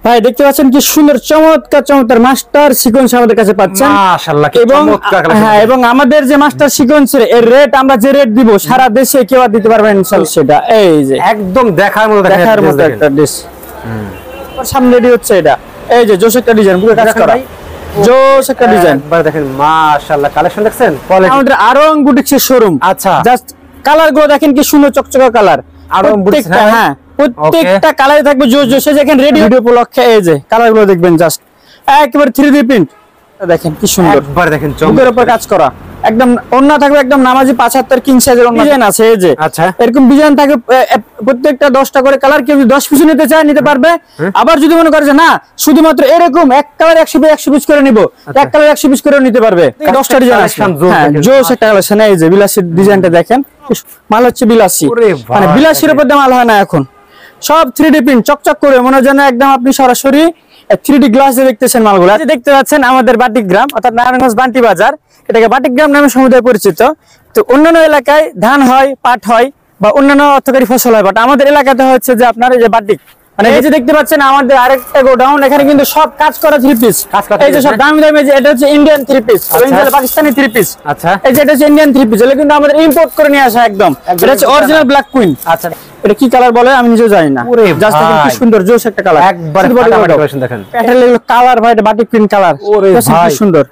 ভাই দেখতে পাচ্ছেন কি সুন্দর চমৎকার চমৎকার মাস্টার সিকোয়েন্স আমাদের কাছে পাচ্ছেন মাশাআল্লাহ কি এবং চমৎকার কালেকশন। হ্যাঁ এবং আমাদের যে মাস্টার সিকোয়েন্সের এর রেট আমরা যে রেট দিব সারা দেশে কেউ আর দিতে পারবে না ইনশাআল্লাহ। সেটা এই যে একদম দেখার মতো দেখার মতো একটা ডিশ সামনে রেডি হচ্ছে। এটা এই যে জোস একটা ডিজাইন পুরো কাজ করা জোস একটা ডিজাইন একবার দেখেন মাশাআল্লাহ কালেকশন দেখছেন আমাদের আরং বুটিক্সের শোরুম। আচ্ছা জাস্ট কালার গুলো দেখেন কি সুন্দর চকচকা কালার আরং বুটিক্স। হ্যাঁ প্রত্যেকটা কালারে থাকবে জোস জোস। যেখানে রেডি ভিডিও উপলক্ষে এই যে কালার গুলো দেখবেন জাস্ট একেবারে 3D প্রিন্ট দেখেন কি সুন্দর একবার দেখেন চমকের উপর কাজ করা একদম ওন্না থাকবে একদম নামাজি 75 কিং সাইজের ওন্না ডিজাইন আছে। এই যে আচ্ছা এরকম ডিজাইন থাকে প্রত্যেকটা 10টা করে কালার। কেউ 10 পিস নিতে চায় নিতে পারবে। আবার যদি মনে করে যে না শুধুমাত্র এরকম এক কালার 100 পিস করে নিব এক কালার 100 পিস করে নিতে পারবে। 10টা ডিজাইন আছে হ্যাঁ জোস একটা কালেকশন। এই যে বিলাসী ডিজাইনটা দেখেন মাল হচ্ছে বিলাসী মানে বিলাসীর উপর দিয়ে মাল হয় না এখন সব 3D প্রিন্ট চকচক করে মনে হয় যেন একদম আপনি সরাসরি 3D গ্লাস দিয়ে দেখতেছেন মালগুলো। দেখতে পাচ্ছেন আমাদের বাটিকগ্রাম অর্থাৎ নারায়ণগঞ্জ বান্টি বাজার, এটাকে বাটিকগ্রাম নামে সমুদায় পরিচিত। তো অন্যান্য এলাকায় ধান হয় পাট হয় বা অন্যান্য অর্থকরী ফসল হয়, বাট আমাদের এলাকাতে হচ্ছে যে আপনার এই যে বাটিক মানে এই যে দেখতে পাচ্ছেন আমাদের আরেকটা গোডাউন। এখানে কিন্তু সব কাজ করা 3 পিস এই যে সব দামি দামি। যে এটা হচ্ছে ইন্ডিয়ান 3 পিস পাকিস্তানি 3 পিস। আচ্ছা এই যে এটা হচ্ছে ইন্ডিয়ান 3 পিস, এগুলো কিন্তু আমাদের ইম্পোর্ট করে নিয়ে আসা একদম। এটা হচ্ছে অরিজিনাল ব্ল্যাক কুইন। আচ্ছা এটা কি কালার বলে আমি নিজেও জানি না, জাস্ট দেখেন কি সুন্দর জোস একটা কালার একবার কালেকশন দেখেন প্যাটেল এগুলো কালার ভাই এটা বাটিক প্রিন্ট কালার কি সুন্দর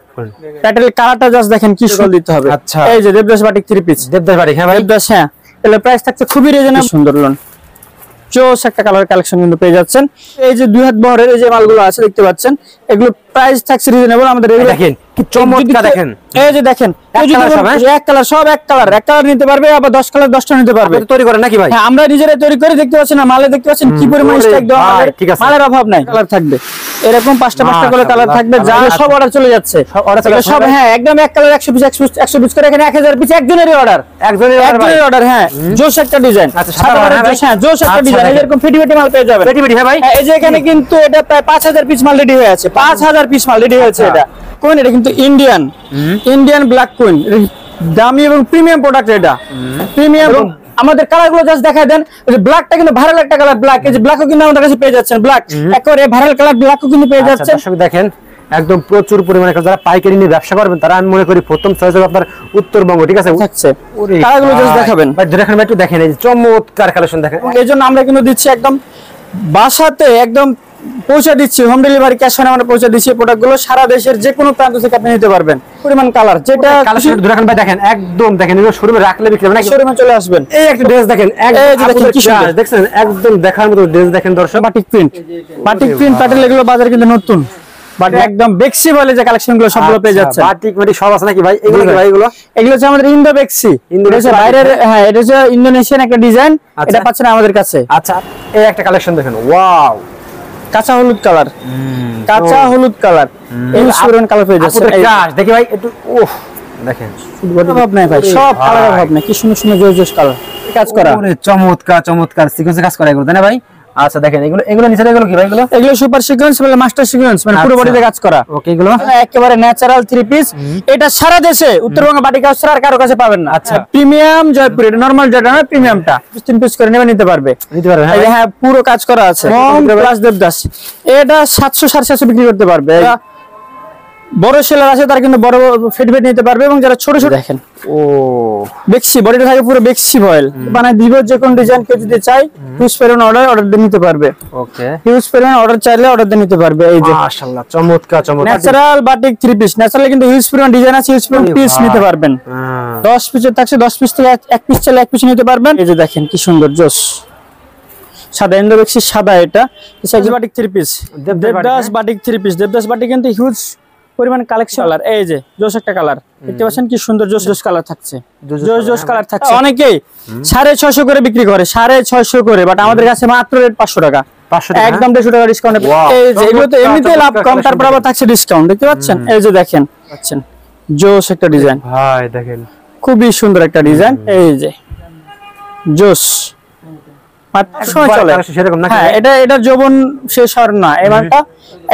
প্যাটেল কালারটা জাস্ট দেখেন কি সুন্দর দিতে হবে। আচ্ছা এই যে Devdas batik 3 piece Devdas batik হ্যাঁ ভাই দেবদাস হ্যাঁ এর প্রাইস থাকছে খুবই রিজনেবল সুন্দর লোন জোস একটা কালার কালেকশন কিন্তু পেয়ে যাচ্ছেন। এই যে দুই হাত বহরের এই যে মালগুলো আছে দেখতে পাচ্ছেন এগুলো প্রাইস থাকছে রিজনেবল আমাদের। দেখেন কি চমৎকার দেখেন এই যে দেখেন এক কালার সব এক কালার নিতে পারবে আবার 10 কালার 10টা নিতে পারবে। তৈরি করেন নাকি ভাই? হ্যাঁ আমরা নিজেরাই তৈরি করে দেখতে পাচ্ছেন না মালে দেখতে পাচ্ছেন কি পরিমাণ স্টক দেওয়া আমাদের মালের অভাব নাই। কালার থাকবে এরকম 5টা করে কালার থাকবে যা সব অর্ডার চলে যাচ্ছে সব হ্যাঁ একদম এক কালার 100 পিস করে এখানে 1000 পিস একজনেরই অর্ডার হ্যাঁ জোস একটা ডিজাইন হ্যাঁ জোস একটা ডিজাইন এরকম ফিটি মাল পেয়ে যাবেন হ্যাঁ ভাই। এই যে এখানে কিন্তু এটা প্রায় 5000 পিস মাল রেডি হয়ে আছে 5000 পিস মাল রেডি হয়েছে। এটা কোন এটা কিন্তু ইন্ডিয়ান ব্ল্যাক কুইন দামি এবং প্রিমিয়াম প্রোডাক্ট। এটা প্রিমিয়াম আমাদের কালার গুলো জাস্ট দেখায় দেন। ওই যে ব্ল্যাকটা কিন্তু ভাইরাল একটা কালার ব্ল্যাক, এই যে ব্ল্যাকও কিন্তু আমাদের কাছে পেয়ে যাচ্ছেন ব্ল্যাক একেবারে ভাইরাল কালার ব্ল্যাকও কিন্তু পেয়ে যাচ্ছেন। দর্শক দেখেন একদম প্রচুর পরিমাণে যারা পাইকারি নিয়ে ব্যবসা করবেন তারা আমি মনে করি প্রথম চয়েস হবে আপনার উত্তরবঙ্গ। ঠিক আছে থাকছে কালারগুলো জাস্ট দেখাবেন ভাই দেখেন ভাই একটু দেখেন এই চমৎকার কালেকশন দেখেন। এইজন্য আমরা কিন্তু দিচ্ছি একদম বাসাতে একদম পৌঁছে দিচ্ছি হোম ডেলিভারি ক্যাশ অন আমরা পৌঁছে দিচ্ছি প্রোডাক্টগুলো সারা দেশের যে কোনো প্রান্ত থেকে আপনি নিতে পারবেন। পরিমাণ কালার যেটা কালেকশন দেখেন ভাই দেখেন একদম দেখেন এগুলো শোরুমে রাখলে বিক্রি হবে না শোরুমে চলে আসবেন। এই একটা ড্রেস দেখেন দেখছেন একদম দেখার মতো ড্রেস দেখেন দর্শক বাটিক প্রিন্ট প্যাটেল এগুলো বাজারে কিন্তু নতুন বাট একদম বেক্সি বলে যে কালেকশনগুলো সবগুলো পেয়ে যাচ্ছে। বাটিক মানে সব আছে নাকি ভাই? এগুলো কি ভাই এগুলো হচ্ছে আমাদের ইন্দো বেক্সি ইন্দোনেশিয়া বাইরের হ্যাঁ এটা হচ্ছে ইন্দোনেশিয়ান একটা ডিজাইন এটা পাচ্ছেন আমাদের কাছে। আচ্ছা এই একটা কালেকশন দেখেন ওয়াও কাঁচা হলুদ কালার এই সুরন কালার পেয়ে যাচ্ছে দেখি ভাই একটু ওহ দেখেন অভাব নাই ভাই সব কালার অভাব নাই কি সুন্দর সুন্দর জোস কালার কাজ করা চমৎকার সিকোয়েন্সে কাজ করা এগুলো তাই না ভাই? আচ্ছা দেখেন এগুলো নিচে এগুলো কি ভাই? এগুলো সুপার সিকোয়েন্স মানে মাস্টার সিকোয়েন্স মানে পুরো বডিতে কাজ করা। ওকে এগুলো একেবারে ন্যাচারাল 3 পিস এটা সারা দেশে উত্তরবঙ্গ বাটিক হাউস ছাড়া আর কারো কাছে পাবেন না। আচ্ছা প্রিমিয়াম জয়পুর এটা নরমাল যেটা না প্রিমিয়ামটা 3 পিস করে নিতে পারবে হ্যাঁ পুরো কাজ করা আছে প্লাস দেবদাস এটা 700 750 বিক্রি করতে পারবে। বড় সেলার আছে তারা কিন্তু বড় ফিট নিতে পারবে এবং যারা ছোট ছোট দেখেন ও বেক্সি বডিটা থাকে পুরো বেক্সি ফয়েল বানায় দিব যে কোন ডিজাইন কেউ যদি চাই হিউজ পরিমাণ অর্ডার দিয়ে নিতে পারবে। ওকে হিউজ পরিমাণ অর্ডার চাইলে অর্ডার দিয়ে নিতে পারবে। এই যে মাশাআল্লাহ চমৎকার ন্যাচারাল বাটিক 3 পিস ন্যাচারালি কিন্তু হিউজ পরিমাণ ডিজাইন আছে হিউজ পরিমাণ পিস নিতে পারবেন 10 পিসের থাকছে 10 পিস থেকে 1 পিস চাইলে 1 পিস নিতে পারবেন। এই যে দেখেন কি সুন্দর জোস সাদা ইন্দো বেক্সি সাদা এটা batik 3 piece Devdas batik 3 piece Devdas batik কিন্তু হিউজ পরিমাণ কালেকশন কালার। এই যে জোস একটা কালার দেখতে পাচ্ছেন কি সুন্দর জোস কালার থাকছে জোস কালার থাকছে। অনেকেই 650 করে বিক্রি করে 650 করে বাট আমাদের কাছে মাত্র রেট 500 টাকা একদম 150 টাকা ডিসকাউন্ট। এই যে এগুলো তো এমনিতে লাভ কম তারপর আবার থাকছে ডিসকাউন্ট দেখতে পাচ্ছেন। এই যে দেখেন পাচ্ছেন জোস একটা ডিজাইন ভাই দেখেন খুবই সুন্দর একটা ডিজাইন। এই যে জোস এটা যৌবন শেষ হওয়ার না এই মালটা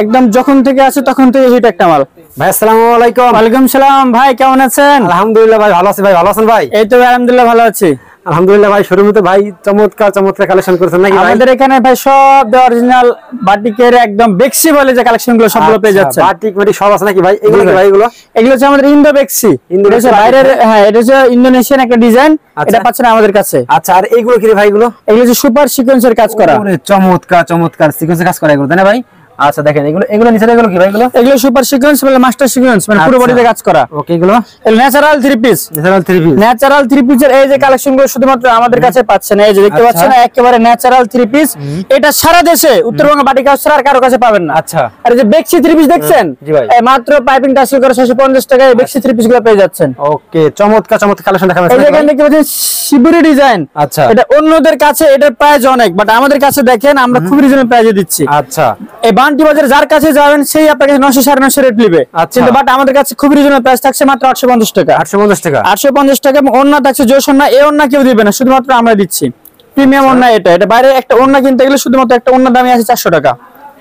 একদম যখন থেকে আছে তখন থেকে হিট একটা মাল। ভাই আসসালামু আলাইকুম। ওয়ালাইকুম সালাম ভাই কেমন আছেন? আলহামদুলিল্লাহ ভাই ভালো আছি ভাই ভালো আছেন ভাই? এই তো আলহামদুলিল্লাহ ভালো আছি। আলহামদুলিল্লাহ ভাই, শোরুমে তো ভাই চমৎকার চমৎকার কালেকশন করেছেন নাকি ভাই? আমাদের এখানে ভাই সব অরিজিনাল বাটিকের একদম বেক্সি বলে যে কালেকশন গুলো সবগুলো পেয়ে যাচ্ছে। বাটিক মানে সব আছে নাকি ভাই? এগুলো কি ভাই? এগুলো হচ্ছে আমাদের ইন্দো বেক্সি, বাইরের, হ্যাঁ এটা হচ্ছে ইন্দোনেশিয়ান একটা ডিজাইন, এটা পাচ্ছেন আমাদের কাছে। আচ্ছা, আর এইগুলো কি ভাই? এগুলো হচ্ছে সুপার সিকোয়েন্সের কাজ করা। চমৎকার চমৎকার সিকোয়েন্সের কাজ করা এগুলো, তাই না ভাই? আচ্ছা দেখেন, এগুলো নিচে এগুলো কি ভাই? এগুলো সুপার সিকোয়েন্স মানে মাস্টার সিকোয়েন্স, মানে পুরো বডিতে কাজ করা। ওকে, এগুলো natural three piece. Natural three পিসের এই যে কালেকশন গুলো শুধুমাত্র আমাদের কাছে পাচ্ছেন। এই যে দেখতে পাচ্ছেন একেবারে ন্যাচারাল থ্রি পিস, এটা সারা দেশে উত্তরবঙ্গ বাটিক হাউস ছাড়া আর কারো কাছে পাবেন না। আচ্ছা, আর এই যে বেক্সি থ্রি পিস দেখছেন, মাত্র পাইপিং টাসেল করে 650 টাকায় বেক্সি থ্রি পিস গুলো পেয়ে যাচ্ছেন। ওকে, চমৎকার চমৎকার কালেকশন দেখাবেন। এই দেখেন, দেখতে পাচ্ছেন শিবুরি ডিজাইন। আচ্ছা, এটা অন্যদের কাছে এটার প্রাইস অনেক, বাট আমাদের কাছে দেখেন আমরা খুব রিজনেবল প্রাইসে দিচ্ছি। আচ্ছা, এই বান্টি বাজারে যার কাছে যাবেন সেই আপনাকে 900 950 রেট নেবে, কিন্তু বাট আমাদের কাছে খুব রিজনেবল প্রাইস থাকছে মাত্র 850 টাকা। 850 টাকা। এবং ওন্না থাকছে জোশনা, এই ওন্না কেউ দিবে না, শুধুমাত্র আমরা দিচ্ছি। প্রিমিয়াম ওন্না এটা বাইরে একটা ওন্না কিনতে গেলে শুধুমাত্র একটা ওন্নার দামই আছে 400 টাকা।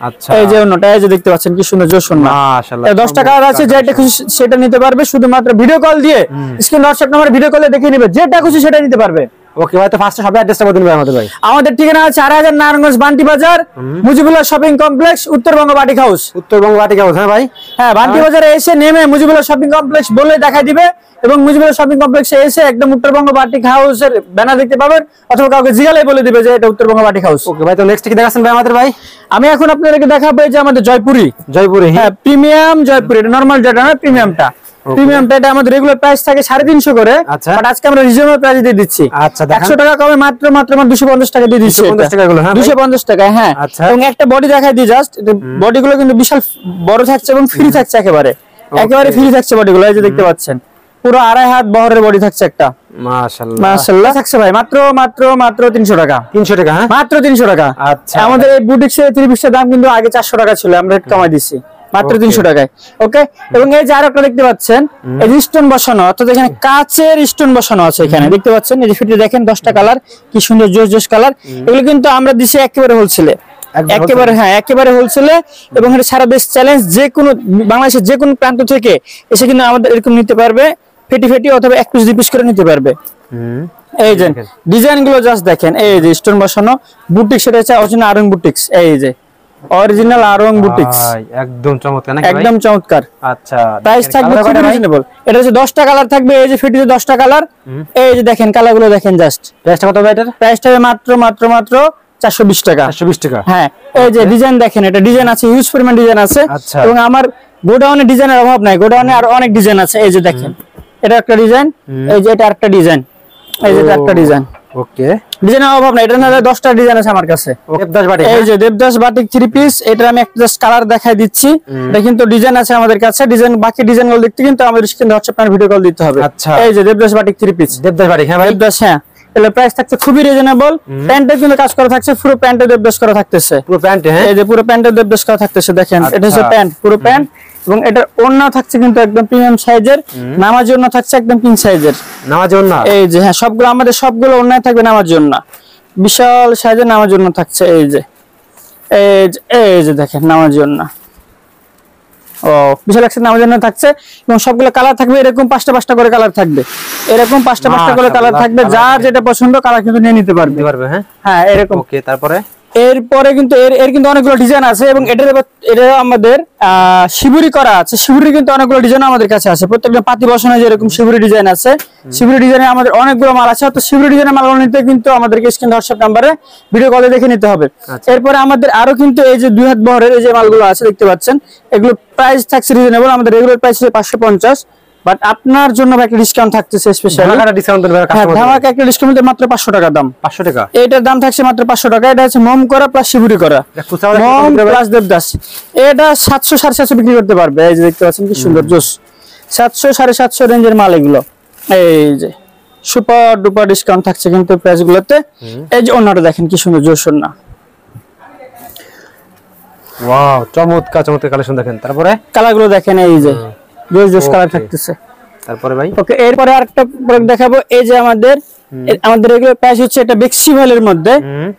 আচ্ছা, এই যে ওন্নাটা, এই যে দেখতে পাচ্ছেন কি সুন্দর জোশনা, মাশাআল্লাহ। 10 টাকা আছে, যেটা খুশি সেটা নিতে পারবে, শুধুমাত্র ভিডিও কল দিয়ে স্ক্রিন হোয়াটসঅ্যাপ নম্বরে ভিডিও কলে দেখে নেবে, যেটা খুশি সেটা নিতে পারবে। ওকে ভাই, তো ফার্স্টে সব অ্যাড্রেসটা বলে দিন ভাই আমাদের। ভাই আমাদের ঠিকানা আছে 4000 নারায়ণগঞ্জ বান্টি বাজার, Mujibullah shopping complex, Uttarbanga batik house. Uttarbanga batik house, হ্যাঁ ভাই? হ্যাঁ, বান্টি বাজারে এসে নেমে মুজিবুল্লাহ শপিং কমপ্লেক্স বলে দেখা দিবে, এবং মুজিবুল্লাহ শপিং কমপ্লেক্সে এসে একদম উত্তরবঙ্গ বাটিক হাউসের ব্যানার দেখতে পাবেন, অথবা কাউকে জিজ্ঞাসাই বলে দিবে যে এটা উত্তরবঙ্গ বাটিক হাউস। ওকে ভাই, তো নেক্সট কি দেখাচ্ছেন ভাই আমাদের? ভাই আমি এখন আপনাদেরকে দেখাবো এই যে আমাদের জয়পুরি। হ্যাঁ, প্রিমিয়াম জয়পুরি, এটা নরমাল যেটা না, প্রিমিয়ামটা। এটা আমাদের রেগুলার প্রাইস থাকে 350 করে, বাট আজকে আমরা রিজনেবল প্রাইসে দিয়ে দিচ্ছি। 100 টাকা কমে মাত্র 250 টাকা দিয়ে দিচ্ছি। 250 টাকা, হ্যাঁ। এবং একটা বডি দেখাই দিই জাস্ট, বডিগুলো কিন্তু বিশাল বড় থাকছে এবং ফ্রি থাকছে, একেবারে ফ্রি থাকছে বডিগুলো। এই যে দেখতে পাচ্ছেন পুরো 2.5 হাত বহরের বডি থাকছে একটা। মাশাআল্লাহ, মাশাআল্লাহ থাকছে ভাই, মাত্র 300 টাকা। 300 টাকা, হ্যাঁ মাত্র 300 টাকা। আচ্ছা, আমাদের এই বুটিক্সের 3 পিসের দাম কিন্তু আগে 400 টাকা ছিল, আমরা রেট কমাই দিছি মাত্র 300 টাকায়। ওকে, এবং এই যে আরেকটা দেখতে পাচ্ছেন, এই স্টোন বসানো, অর্থাৎ এখানে কাচের স্টোন বসানো আছে। এখানে দেখতে পাচ্ছেন এই যে ফিটে দেখেন 10টা কালার, কি সুন্দর জোস কালার। এগুলো কিন্তু আমরা দিছি একেবারে হোলসেলে, একেবারে হোলসেলে। এবং এটা সারা দেশ চ্যালেঞ্জ, যে কোনো বাংলাদেশের যে কোনো প্রান্ত থেকে এসে কিন্তু আমাদের এরকম নিতে পারবে, ফেটি অথবা 1 পিস 2 পিস করে নিতে পারবে। এই যে ডিজাইন গুলো জাস্ট দেখেন, এই যে স্টোন বসানো বুটিক্স, সেটা হচ্ছে অরিজিনাল আরং বুটিক্স। এই যে অরিজিনাল আরং বুটিক্স, একদম চমৎকার নাকি? একদম চমৎকার। আচ্ছা, প্রাইস থাকবে খুব রিজনেবল। এটা হচ্ছে 10টা কালার থাকবে, এই যে ফিটিতে 10টা কালার। এই যে দেখেন কালারগুলো দেখেন জাস্ট। প্রাইসটা কত ভাই? এটার প্রাইসটা মাত্র 420 টাকা। 420 টাকা, হ্যাঁ। এই যে ডিজাইন দেখেন, এটা ডিজাইন আছে, হিউজ পরিমাণ ডিজাইন আছে। এবং আমার গোডাউনে ডিজাইনের অভাব নাই, গোডাউনে আর অনেক ডিজাইন আছে। এই যে দেখেন, এটা একটা ডিজাইন, এই যে এটা আরেকটা ডিজাইন, এই যে এটা একটা ডিজাইন। ওকে, ডিজাইনের অভাব নাই, এটা না 10টা ডিজাইন আছে আমার কাছে। দেবদাস বাটিক, এই যে দেবদাস বাটিক 3 পিস, এটা আমি একটা জাস্ট কালার দেখাই দিচ্ছি। এটা কিন্তু ডিজাইন আছে আমাদের কাছে, ডিজাইন বাকি ডিজাইনগুলো দেখতে কিন্তু আমাদের স্ক্রিন হোয়াটসঅ্যাপ ভিডিও কল দিতে হবে। আচ্ছা, এই যে Devdas batik 3 piece, Devdas batik, হ্যাঁ ভাই দেবদাস, হ্যাঁ। এর প্রাইস থাকছে খুবই রিজনেবল। প্যান্টে কিন্তু কাজ করা থাকছে, পুরো প্যান্টে দেবদাস করা থাকতেছে, পুরো প্যান্ট, হ্যাঁ এই যে পুরো প্যান্টে দেবদাস করা থাকতেছে। দেখেন এটা হচ্ছে প্যান্ট, পুরো প্যান্ট। এবং এটার ওড়না থাকছে কিন্তু একদম প্রিমিয়াম সাইজের, নামার জন্য থাকছে একদম কিং সাইজের, নামার জন্য। এই যে হ্যাঁ, সবগুলো আমাদের সবগুলো ওড়নায় থাকবে নামার জন্য, বিশাল সাইজের নামার জন্য থাকছে। এই যে দেখেন নামার জন্য, ও বিশাল একটা নামার জন্য থাকছে। এবং সবগুলো কালার থাকবে এরকম 5টা করে কালার থাকবে, এরকম 5টা করে কালার থাকবে। যার যেটা পছন্দ কালার কিন্তু নিয়ে নিতে পারবে, হ্যাঁ এরকম। ওকে, তারপরে এরপরে কিন্তু এর কিন্তু অনেকগুলো ডিজাইন আছে। এবং এটা আমাদের শিবুরি করা আছে, শিবুরি কিন্তু অনেকগুলো ডিজাইন আমাদের কাছে আছে। প্রত্যেকটা পাতি বসানো যেরকম শিবুরি ডিজাইন আছে, শিবুরি ডিজাইনে আমাদের অনেকগুলো মাল আছে। তো শিবুরি ডিজাইনের মাল নিতে কিন্তু আমাদেরকে স্ক্রিন হোয়াটসঅ্যাপ নাম্বারে ভিডিও কলে দেখে নিতে হবে। এরপরে আমাদের আরো কিন্তু এই যে 2 হাত বহরের এই যে মালগুলো আছে দেখতে পাচ্ছেন, এগুলো প্রাইস থাকছে রিজনেবল। আমাদের রেগুলার প্রাইস হচ্ছে 550, বাট আপনার জন্য একটা ডিসকাউন্ট থাকতেছে স্পেশাল, ধামাকা ডিসকাউন্ট দেবে কাস্টমার। ধামাকা একটা ডিসকাউন্ট মাত্র 500 টাকা দাম, 500 টাকা। এটার দাম থাকছে মাত্র 500 টাকা। এটা হচ্ছে মোম করা প্লাস শিবুরি করা, মোম প্লাস দেবদাস। এটা 700 750 বিক্রি করতে পারবে। এই যে দেখতে পাচ্ছেন কি সুন্দর জোস, 700 750 রেঞ্জের মাল এগুলো। এই যে সুপার ডুপার ডিসকাউন্ট থাকছে কিন্তু প্রাইস গুলোতে। এই যে ওন্নাটা দেখেন কি সুন্দর জোস ওন্না, ওয়াও চমৎকার কালেকশন দেখেন। তারপরে কালারগুলো দেখেন, এই যে জোস কালার থাকতেছে। তারপরে ভাই ওকে, এরপরে আরেকটা প্রোডাক্ট দেখাবো। এই যে আমাদের রেগুলার প্রাইস হচ্ছে এটা বেক্সি ভ্যালের মধ্যে,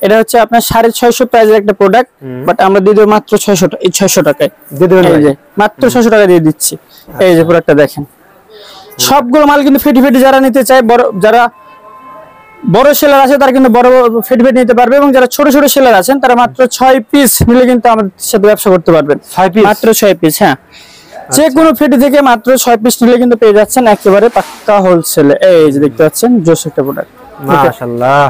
এটা হচ্ছে আপনার 650 প্রাইসের একটা প্রোডাক্ট, বাট আমরা দিয়ে দেব মাত্র 600 টাকায় দিয়ে দেবেন। এই যে মাত্র 600 টাকা দিয়ে দিচ্ছি। এই যে প্রোডাক্টটা দেখেন, সবগুলো মাল কিন্তু ফেটি যারা নিতে চায়, বড় যারা বড় সেলার আছে তারা কিন্তু বড় ফিট নিতে পারবে, এবং যারা ছোট ছোট সেলার আছেন তারা মাত্র 6 পিস নিলে কিন্তু আমাদের সাথে ব্যবসা করতে পারবেন। 6 পিস, মাত্র 6 পিস। হ্যাঁ, যে কোনো ফিট থেকে মাত্র 6 পিস নিলে কিন্তু পেয়ে যাচ্ছেন একেবারে পাক্কা হোলসেলে। এই যে দেখতে পাচ্ছেন জোস একটা প্রোডাক্ট, মাশাআল্লাহ।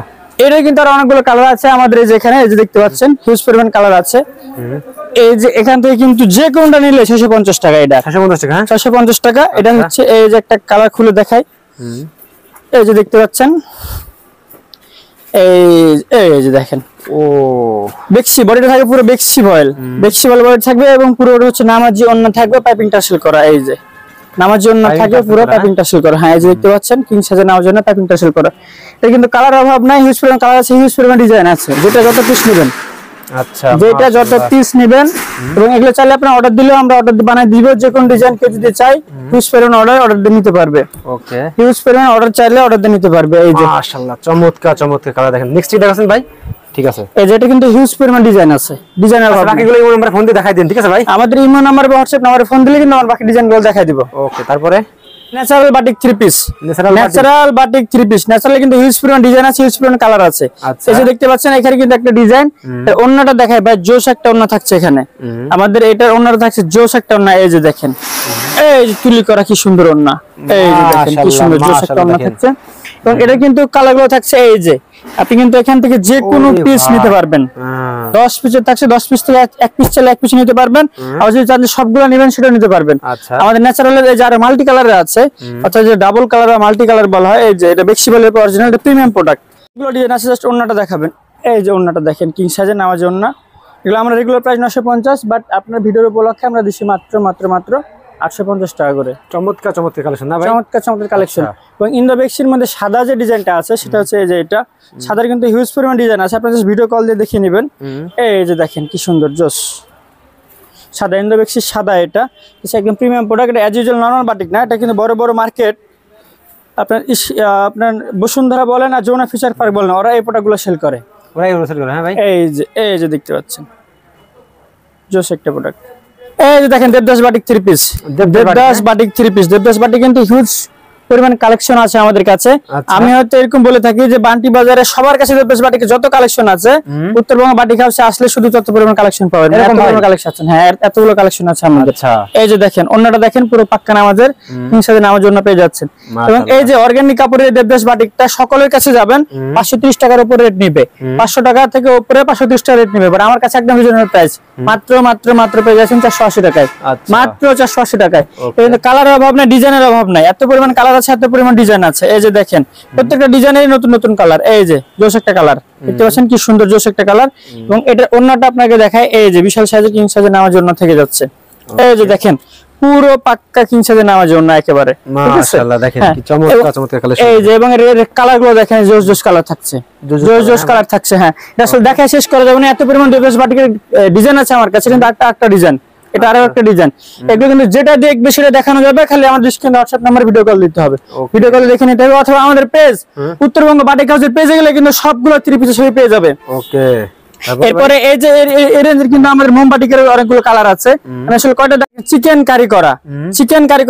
এর কিন্তু আর অনেকগুলো কালার আছে আমাদের, এই যে এখানে এই যে দেখতে পাচ্ছেন হিউজ পরিমাণ কালার আছে। এই যে এখান থেকে কিন্তু যে কোনটা নিলে 650 টাকা, এটা 650 টাকা। 650 টাকা। এটা হচ্ছে এই যে একটা কালার খুলে দেখাই, এই যে দেখতে পাচ্ছেন, এই যে দেখেন, ও বেক্সি বডিটা থাকবে পুরো বেক্সি ভয়েল, বেক্সি ভয়েল বডি থাকবে, এবং পুরো হচ্ছে নামাজি ওন্না থাকবে, পাইপিং টাসেল করা। এই যে নামাজি ওন্না থাকবে পুরো পাইপিং টাসেল করা। হ্যাঁ, এই যে দেখতে পাচ্ছেন কিং সাইজে নামার জন্য পাইপিং টাসেল করা। এটা কিন্তু কালার অভাব নাই, হিউজ পরিমাণ কালার আছে, হিউজ পরিমাণ ডিজাইন আছে, যেটা যত পিস নেবেন। আচ্ছা, যেটা যত পিস নেবেন, এবং এগুলো চাইলে আপনি অর্ডার দিলেও আমরা অর্ডার বানাই দিব, যে কোন ডিজাইন কেউ যদি চাই হিউজ পরিমাণ অর্ডার দিয়ে নিতে পারবে। ওকে, হিউজ পরিমাণ অর্ডার চাইলে অর্ডার দিয়ে নিতে পারবে। এই যে মাশাআল্লাহ, চমৎকার চমৎকার কালার। দেখেন নেক্সট দেখাছেন ভাই, ঠিক আছে। এই যে এটা কিন্তু হিউজ পরিমাণ ডিজাইন আছে, ডিজাইনের বাকিগুলো ইমো নাম্বার ফোন দিয়ে দেখাই দিন, ঠিক আছে ভাই? আমাদের ইমো নাম্বার বা হোয়াটসঅ্যাপ নাম্বারে ফোন দিলে কিন্তু আমরা বাকি ডিজাইনগুলো দেখাই দিব। ওকে, তারপরে natural batik 3 piece, natural batik 3 piece, naturally কিন্তু হিউজ পরিমাণ ডিজাইন আছে, হিউজ পরিমাণ কালার আছে। এই যে দেখতে পাচ্ছেন এখানে কিন্তু একটা ডিজাইন, ওন্নাটা দেখাই ভাই, জোশ একটা ওন্না থাকছে এখানে আমাদের, এটার ওন্নাটা থাকছে জোশ একটা ওন্না। এই যে দেখেন, এই যে তুলি করা কি সুন্দর ওন্না, এই যে দেখেন কি সুন্দর জোশ একটা ওন্না থাকছে, এবং এটা কিন্তু কালারগুলো থাকছে। এই যে আপনি কিন্তু এখান থেকে যে কোনো পিস নিতে পারবেন, 10 পিসের থাকছে, 10 পিস থেকে এক পিস চাইলে এক পিস নিতে পারবেন, আর যদি চান সবগুলো নেবেন সেটা নিতে পারবেন। আমাদের ন্যাচারালের এই যে আর মাল্টি কালারের আছে, অর্থাৎ যে ডাবল কালার বা মাল্টি কালার বলা হয়, এই যে এটা বেক্সিবলের অরিজিনাল, এটা প্রিমিয়াম প্রোডাক্ট। এগুলো ডিজাইন আছে, জাস্ট ওন্নাটা দেখাবেন। এই যে ওন্নাটা দেখেন কিং সাইজের নামাজ ওন্না, এগুলো আমরা রেগুলার প্রাইস 950, বাট আপনার ভিডিওর উপলক্ষে আমরা দিচ্ছি মাত্র 850 টাকা করে। চমৎকার চমৎকার কালেকশন না ভাই? চমৎকার চমৎকার কালেকশন। এবং ইন্দো বেক্সির মধ্যে সাদা যে ডিজাইনটা আছে সেটা হচ্ছে এই যে এটা সাদার কিন্তু হিউজ পরিমাণ ডিজাইন আছে, আপনারা জাস্ট ভিডিও কল দিয়ে দেখিয়ে নেবেন। এই যে দেখেন কি সুন্দর জোস সাদা, ইন্দো বেক্সির সাদা, এটা একদম প্রিমিয়াম প্রোডাক্ট। এটা অ্যাজ ইউজুয়াল নরমাল বাটিক না, এটা কিন্তু বড় বড় মার্কেট, আপনার বসুন্ধরা বলেন আর যমুনা ফিচার পার্ক বলেন, ওরা এই প্রোডাক্টগুলো সেল করে, ওরাই সেল করে। হ্যাঁ ভাই, এই যে দেখতে পাচ্ছেন জোস একটা প্রোডাক্ট। এই যে দেখেন Devdas batik 3 piece, Devdas batik 3 piece. Devdas batik কিন্তু হিউজ পরিমাণ কালেকশন আছে আমাদের কাছে। আমি হয়তো এরকম বলে থাকি যে বান্টি বাজারে সবার কাছে দেবদাস বাটিকের যত কালেকশন আছে, উত্তরবঙ্গ বাটিক হাউসে আসলে শুধু তত পরিমাণ কালেকশন পাবেন, এত পরিমাণ কালেকশন আছে। হ্যাঁ, এতগুলো কালেকশন আছে আমাদের। এই যে দেখেন ওন্নাটা দেখেন, পুরো পাক্কা নামাজের হিংসাদে নামার জন্য পেয়ে যাচ্ছেন। এবং এই যে অর্গানিক কাপড়ের দেবদাস বাটিকটা সকলের কাছে যাবেন 530 টাকার উপরে রেট নিবে, 500 টাকা থেকে উপরে 530 টাকা রেট নিবে, বাট আমার কাছে একদম রিজনেবল প্রাইস, মাত্র পেয়ে যাচ্ছেন 480 টাকায়, মাত্র 480 টাকায়। কিন্তু কালারের অভাব নাই, ডিজাইনের অভাব নাই, এত পরিমাণ কালার আছে, এত পরিমাণ ডিজাইন আছে। এই যে দেখেন প্রত্যেকটা ডিজাইনের নতুন নতুন কালার। এই যে জোস একটা কালার দেখতে পাচ্ছেন কি সুন্দর জোস একটা কালার। এবং এটা ওন্নাটা আপনাকে দেখায়, এই যে বিশাল সাইজের কিং সাইজে নামার জন্য থেকে যাচ্ছে। এই যে দেখেন পুরো পাক্কা কিং সাইজে নামার জন্য একেবারে, মাশাআল্লাহ। দেখেন কি চমৎকার চমৎকার কালেকশন। এই যে এবং এর কালারগুলো দেখেন, জোস কালার থাকছে, জোস কালার থাকছে। হ্যাঁ, এটা আসলে দেখায় শেষ করা যাবে না, এত পরিমাণ দেবদাস বাটিকের ডিজাইন আছে আমার কাছে, কিন্তু একটা ডিজাইন, এটা আরো একটা ডিজাইন। এগুলো কিন্তু যেটা দেখবে সেটা দেখানো যাবে, খালি আমাদের স্ক্রিনে হোয়াটসঅ্যাপ নাম্বার ভিডিও কল দিতে হবে, ভিডিও কল দেখে নিতে হবে, অথবা আমাদের পেজ উত্তরবঙ্গ বাটিক হাউসের পেজে গেলে কিন্তু সবগুলো 3 পিসের ছবি পেয়ে যাবে। ওকে, এরপরে এই যে এই রেঞ্জের কিন্তু আমাদের মোমবাটিকের অনেকগুলো কালার আছে। আমি আসলে কয়টা চিকেন কারি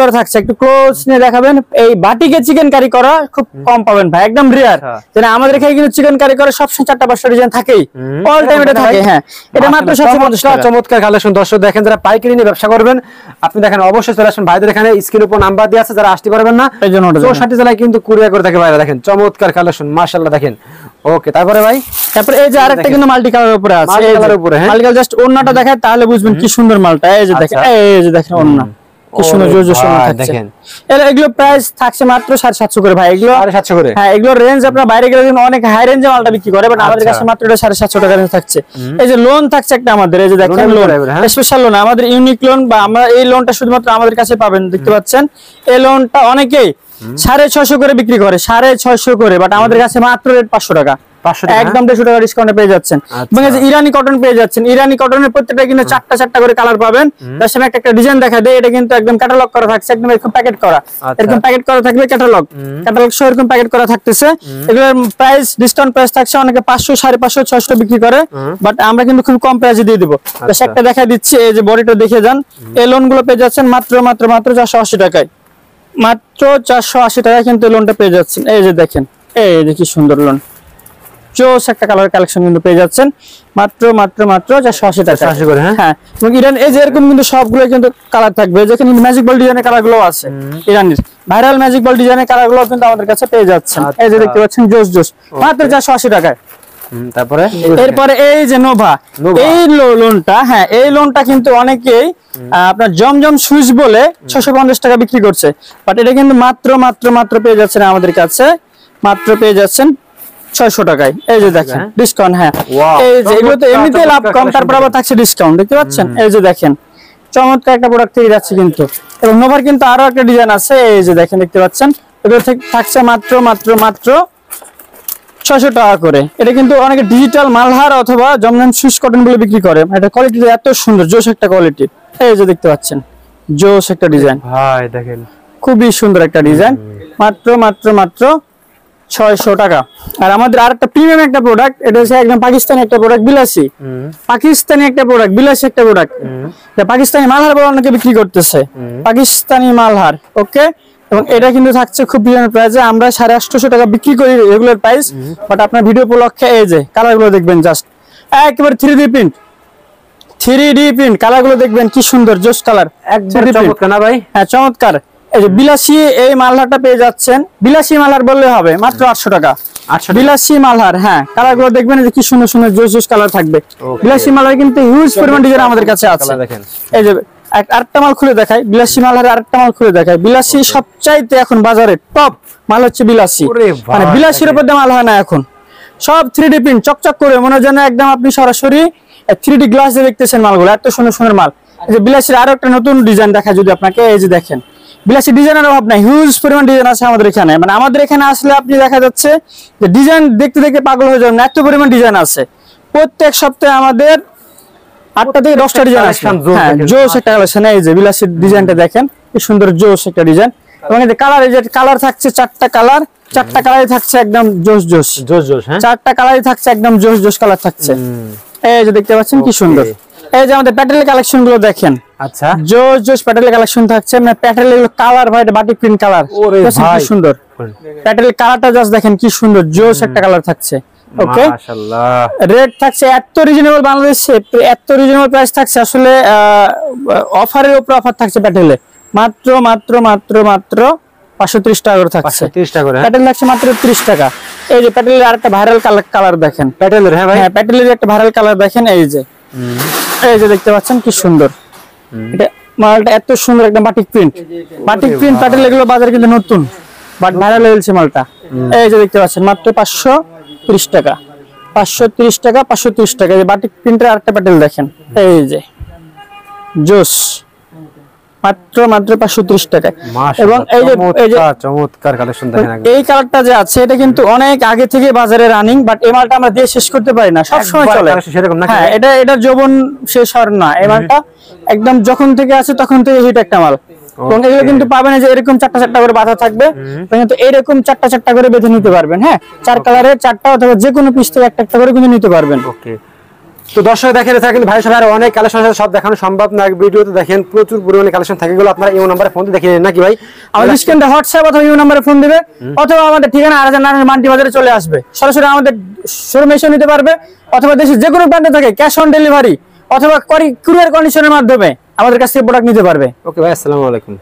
করা থাকছে, একটু ক্লোজ নিয়ে দেখাবেন। এই বাটিকে চিকেন কারি করা খুব কম পাবেন ভাই, একদম রিয়ার। যেন আমাদের এখানে কিন্তু চিকেন কারি করা সবসময় 4-5টা ডিজাইন থাকেই, অল টাইম এটা থাকে। হ্যাঁ, এটা মাত্র 750 টাকা। চমৎকার কালেকশন। দর্শক দেখেন, যারা পাইকারি নিয়ে ব্যবসা করবেন আপনি দেখেন অবশ্যই চলে আসবেন ভাইদের এখানে, স্ক্রিনের উপর নাম্বার দেওয়া আছে, যারা আসতে পারবেন না 64 জেলায় কিন্তু কুরিয়ার করে থাকে ভাইরা। দেখেন চমৎকার কালেকশন, মাশাআল্লাহ। দেখেন ওকে, তারপরে ভাই, তারপরে এই যে আরেকটা কিন্তু মাল্টি কালারের উপরে আছে, মাল্টি কালারের উপরে। হ্যাঁ, মাল্টি কালার জাস্ট ওন্নাটা দেখায় তাহলে বুঝবেন কি সুন্দর মালটা। এই যে দেখেন, এই যে দেখেন ওন্না কি সুন্দর জোস ওন্না থাকছে। এগুলো প্রাইস থাকছে মাত্র 750 করে ভাই, এগুলো 750 করে। হ্যাঁ, এগুলো রেঞ্জ আপনারা বাইরে গেলে কিন্তু অনেক হাই রেঞ্জে মালটা বিক্রি করে, বাট আমাদের কাছে মাত্র এটা 750 টাকা রেঞ্জ থাকছে। এই যে লোন থাকছে একটা আমাদের, এই যে দেখেন লোন, স্পেশাল লোন, আমাদের ইউনিক লোন, বা আমরা এই লোনটা শুধুমাত্র আমাদের কাছে পাবেন। দেখতে পাচ্ছেন এই লোনটা অনেকেই 650 করে বিক্রি করে, 650 করে, বাট আমাদের কাছে মাত্র রেট 500 টাকা, একদম 150 টাকা ডিসকাউন্টে পেয়ে যাচ্ছেন। এবং এই যে ইরানি কটন পেয়ে যাচ্ছেন, ইরানি কটনের প্রত্যেকটা কিন্তু 4টা করে কালার পাবেন। তার সাথে একটা ডিজাইন দেখা দেয়, এটা কিন্তু একদম ক্যাটালগ করা থাকছে, একদম এরকম প্যাকেট করা, এরকম প্যাকেট করা থাকবে, ক্যাটালগ সহ এরকম প্যাকেট করা থাকতেছে। এগুলোর প্রাইস ডিসকাউন্ট প্রাইস থাকছে, অনেকে 500, 550, 600 বিক্রি করে, বাট আমরা কিন্তু খুব কম প্রাইসে দিয়ে দেবো। তো একটা দেখা দিচ্ছি, এই যে বডিটা দেখে যান, এই লোন গুলো পেয়ে যাচ্ছেন মাত্র 480 টাকায়, মাত্র 480 টাকায় কিন্তু লোনটা পেয়ে যাচ্ছেন। এই যে দেখেন এই যে কি সুন্দর লোন, জোস একটা কালার কালেকশন কিন্তু পেয়ে যাচ্ছেন মাত্র মাত্র মাত্র 480 টাকা। হ্যাঁ, এবং ইরান এই যে এরকম কিন্তু সবগুলো কিন্তু কালার থাকবে, যেখানে ম্যাজিক বল ডিজাইনের কালার গুলো আছে, ইরানের ভাইরাল ম্যাজিক বল ডিজাইনের কালার গুলো কিন্তু আমাদের কাছে পেয়ে যাচ্ছেন। এই যে দেখতে পাচ্ছেন জোস জোস মাত্র 480 টাকায়। তারপরে এরপরে এই যে নোভা, এই লোনটা, হ্যাঁ এই লোনটা কিন্তু অনেকেই আপনার জমজম সুইচ বলে 650 টাকা বিক্রি করছে, বাট এটা কিন্তু মাত্র মাত্র মাত্র পেয়ে যাচ্ছেন আমাদের কাছে, মাত্র পেয়ে যাচ্ছেন 600 টাকায়। এই যে দেখেন ডিসকাউন্ট, হ্যাঁ এই যে এগুলো তো এমনিতেই লাভ কম, তারপর আবার থাকছে ডিসকাউন্ট, দেখতে পাচ্ছেন। এই যে দেখেন চমৎকার একটা প্রোডাক্ট পেয়ে যাচ্ছে কিন্তু। এবং নোভার কিন্তু আরো একটা ডিজাইন আছে, এই যে দেখেন দেখতে পাচ্ছেন, এগুলো থাকছে মাত্র মাত্র মাত্র 600 টাকা করে। এটা কিন্তু অনেকে ডিজিটাল মালহার অথবা জমজম সুইচ কটন বলে বিক্রি করে, এটা কোয়ালিটি এত সুন্দর, জোস একটা কোয়ালিটি। এই যে দেখতে পাচ্ছেন জোস একটা ডিজাইন, ভাই দেখেন খুবই সুন্দর একটা ডিজাইন, মাত্র মাত্র মাত্র 600 টাকা। আর আমাদের আরেকটা প্রিমিয়াম একটা প্রোডাক্ট, এটা হচ্ছে একদম পাকিস্তানি একটা প্রোডাক্ট, বিলাসী পাকিস্তানি একটা প্রোডাক্ট, বিলাসী একটা প্রোডাক্ট, পাকিস্তানি মালহার বলে অনেকে বিক্রি করতেছে, পাকিস্তানি মালহার। ওকে, এবং এটা কিন্তু থাকছে খুব রিজনেবল প্রাইসে, আমরা 850 টাকা বিক্রি করি রেগুলার প্রাইস, বাট আপনার ভিডিও উপলক্ষে এই যে কালার গুলো দেখবেন, জাস্ট একেবারে 3D print, 3D print colour গুলো দেখবেন কি সুন্দর, জোস কালার, একদম চমৎকার না ভাই? হ্যাঁ চমৎকার। এই যে বিলাসী এই মালহারটা পেয়ে যাচ্ছেন, বিলাসী মালহার বললে হবে, মাত্র 800 টাকা। বিলাসী মালহার, হ্যাঁ কালার গুলো দেখবেন যে কি সুন্দর সুন্দর জোস জোস কালার থাকবে। বিলাসী মালহার কিন্তু হিউজ পরিমাণ ডিজাইন আমাদের কাছে আছে। এই যে আরেকটা মাল খুলে দেখাই, বিলাসী মালহার আরেকটা মাল খুলে দেখাই। বিলাসী সবচাইতে এখন বাজারে টপ মাল হচ্ছে বিলাসী, মানে বিলাসীর উপর দিয়ে মাল হয় না এখন, সব 3D প্রিন্ট চকচক করে, মনে হয় যেন একদম আপনি সরাসরি 3D গ্লাস দিয়ে দেখতেছেন মালগুলো, এত সুন্দর সুন্দর মাল। এই যে বিলাসীর আরো একটা নতুন ডিজাইন দেখা যদি আপনাকে, এই যে দেখেন বিলাসী ডিজাইনের অভাব নাই, হিউজ পরিমাণ ডিজাইন আছে আমাদের এখানে, মানে আমাদের এখানে আসলে আপনি দেখা যাচ্ছে যে ডিজাইন দেখতে দেখতে পাগল হয়ে যাবেন, এত পরিমাণ ডিজাইন আছে। প্রত্যেক সপ্তাহে আমাদের 8টা থেকে 10টা ডিজাইন আছে, হ্যাঁ জোস একটা কালেকশন। এই যে বিলাসীর ডিজাইনটা দেখেন কি সুন্দর, জোস একটা ডিজাইন। এবং এই যে কালার, এই যে কালার থাকছে 4টা কালার, 4টা কালারই থাকছে একদম জোস জোস জোস জোস, হ্যাঁ 4টা কালারই থাকছে একদম জোস জোস কালার থাকছে। এই যে দেখতে পাচ্ছেন কি সুন্দর। এই যে আমাদের প্যাটেলের কালেকশন গুলো দেখেন, আচ্ছা জোস জোস প্যাটেলের কালেকশন থাকছে, মানে প্যাটেলের কালার ভাই, এটা বাটিক প্রিন্ট কালার, কি সুন্দর প্যাটেলের কালারটা জাস্ট দেখেন কি সুন্দর, জোস একটা কালার থাকছে। ওকে, মাশাআল্লাহ। রেট থাকছে এত রিজনেবল, বাংলাদেশে এত রিজনেবল প্রাইস থাকছে, আসলে অফারের উপর অফার থাকছে প্যাটেলে, মাত্র মাত্র মাত্র মাত্র 530 টাকা করে থাকছে, 530 টাকা করে প্যাটেল থাকছে মাত্র 30 টাকা। এই যে প্যাটেলের আরেকটা ভাইরাল কালার দেখেন, প্যাটেলের, হ্যাঁ ভাই হ্যাঁ প্যাটেলের একটা ভাইরাল কালার দেখেন। এই যে দেখতে পাচ্ছেন কি সুন্দর, এটা মালটা এত সুন্দর, একটা batik print, batik print Patel, এগুলো বাজারে কিন্তু নতুন, বাট ভাইরাল হয়েছে মালটা। এই যে দেখতে পাচ্ছেন মাত্র 530 টাকা, 530 টাকা, 530 টাকা। এই বাটিক প্রিন্টের আরেকটা প্যাটেল দেখেন, এই যে জোস, মাত্র মাত্র 530 টাকা। এবং এই যে চমৎকার কালেকশন দেখেন, এই কালারটা যে আছে এটা কিন্তু অনেক আগে থেকে বাজারে রানিং, বাট এই মালটা আমরা দিয়ে শেষ করতে পারি না, সব সময় চলে, হ্যাঁ এটা যৌবন শেষ হওয়ার না, এই মালটা একদম যখন থেকে আছে তখন থেকে হিট একটা মাল। এবং এগুলো কিন্তু পাবেন যে এরকম 4টা 4টা করে বাঁধা থাকবে, কিন্তু এরকম 4টা 4টা করে বেঁধে নিতে পারবেন, হ্যাঁ 4 কালারের 4টা অথবা যে কোনো পিস থেকে একটা একটা করে কিন্তু নিতে পারবেন। ওকে, তো দর্শক দেখেন থাকেন ভাই, সবাই অনেক কালেকশন আছে, সব দেখানো সম্ভব না ভিডিওতে, দেখেন প্রচুর পরিমাণে কালেকশন থাকে, এগুলো আপনারা এই নম্বরে ফোন দিয়ে দেখে নেন নাকি ভাই? আমাদের স্ক্রিনে হোয়াটসঅ্যাপ অথবা এই নম্বরে ফোন দিবে, অথবা আমাদের ঠিকানা আরাজান মান্টি বাজারে চলে আসবে, সরাসরি আমাদের শোরুমে এসে নিতে পারবে, অথবা দেশের যে কোনো প্রান্তে থাকে ক্যাশ অন ডেলিভারি অথবা কুরিয়ার কন্ডিশনের মাধ্যমে আমাদের কাছ থেকে প্রোডাক্ট নিতে পারবে। ওকে ভাই, আসসালামু আলাইকুম।